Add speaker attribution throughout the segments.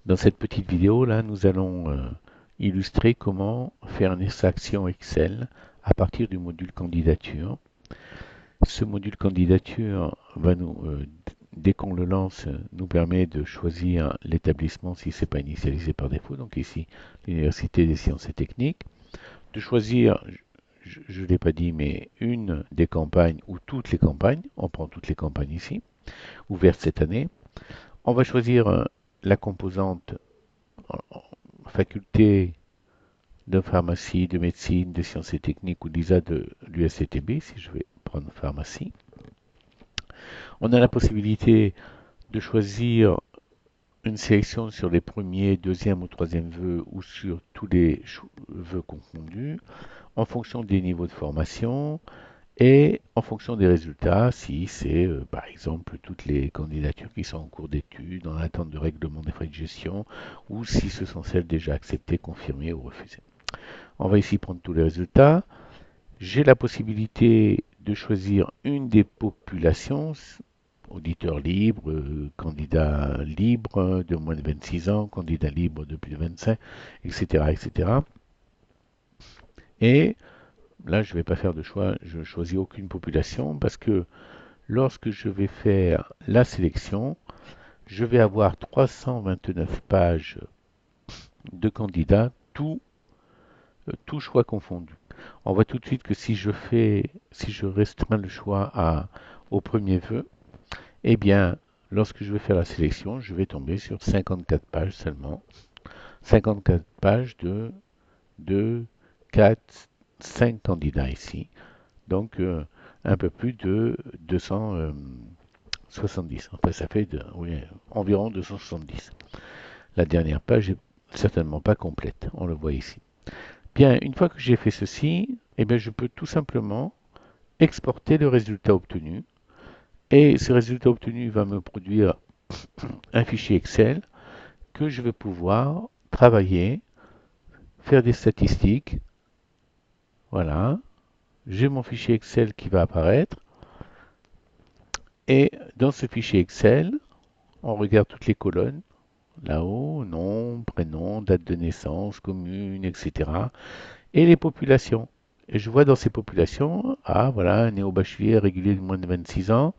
Speaker 1: Dans cette petite vidéo là, nous allons illustrer comment faire une extraction Excel à partir du module candidature. Ce module candidature va dès qu'on le lance, nous permet de choisir l'établissement si ce n'est pas initialisé par défaut, donc ici l'Université des sciences et techniques, de choisir, je ne l'ai pas dit, mais une des campagnes ou toutes les campagnes, on prend toutes les campagnes ici, ouvertes cette année. On va choisir la composante faculté de pharmacie, de médecine, de sciences et techniques ou d'ISA de l'USCTB, si je vais prendre pharmacie. On a la possibilité de choisir une sélection sur les premiers, deuxième ou troisième vœux ou sur tous les vœux confondus, en fonction des niveaux de formation et en fonction des résultats, si c'est par exemple toutes les candidatures qui sont en cours d'études, en attente de règlement des frais de gestion, ou si ce sont celles déjà acceptées, confirmées ou refusées. On va ici prendre tous les résultats. J'ai la possibilité de choisir une des populations, auditeurs libres, candidats libres de moins de 26 ans, candidats libres de plus de 25, etc. etc. Et là, je ne vais pas faire de choix, je ne choisis aucune population parce que lorsque je vais faire la sélection, je vais avoir 329 pages de candidats, tout choix confondu. On voit tout de suite que si je restreins le choix au premier vœu, eh bien, lorsque je vais faire la sélection, je vais tomber sur 54 pages seulement. 54 pages de 2, 4, 5 candidats ici. Donc, un peu plus de 270. Enfin, ça fait oui, environ 270. La dernière page est certainement pas complète. On le voit ici. Bien, une fois que j'ai fait ceci, eh bien, je peux tout simplement exporter le résultat obtenu. Et ce résultat obtenu va me produire un fichier Excel que je vais pouvoir travailler, faire des statistiques. Voilà, j'ai mon fichier Excel qui va apparaître. Et dans ce fichier Excel, on regarde toutes les colonnes. Là-haut, nom, prénom, date de naissance, commune, etc. Et les populations. Et je vois dans ces populations, ah voilà, un néo-bachelier régulier de moins de 26 ans.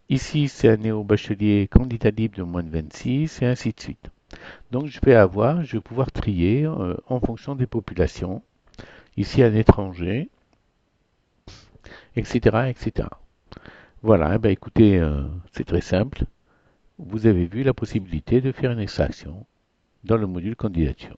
Speaker 1: Ici, c'est un néo-bachelier candidat libre de moins de 26, et ainsi de suite. Donc, je vais pouvoir trier en fonction des populations. Ici, un étranger, etc., etc. Voilà, eh ben, écoutez, c'est très simple. Vous avez vu la possibilité de faire une extraction dans le module candidature.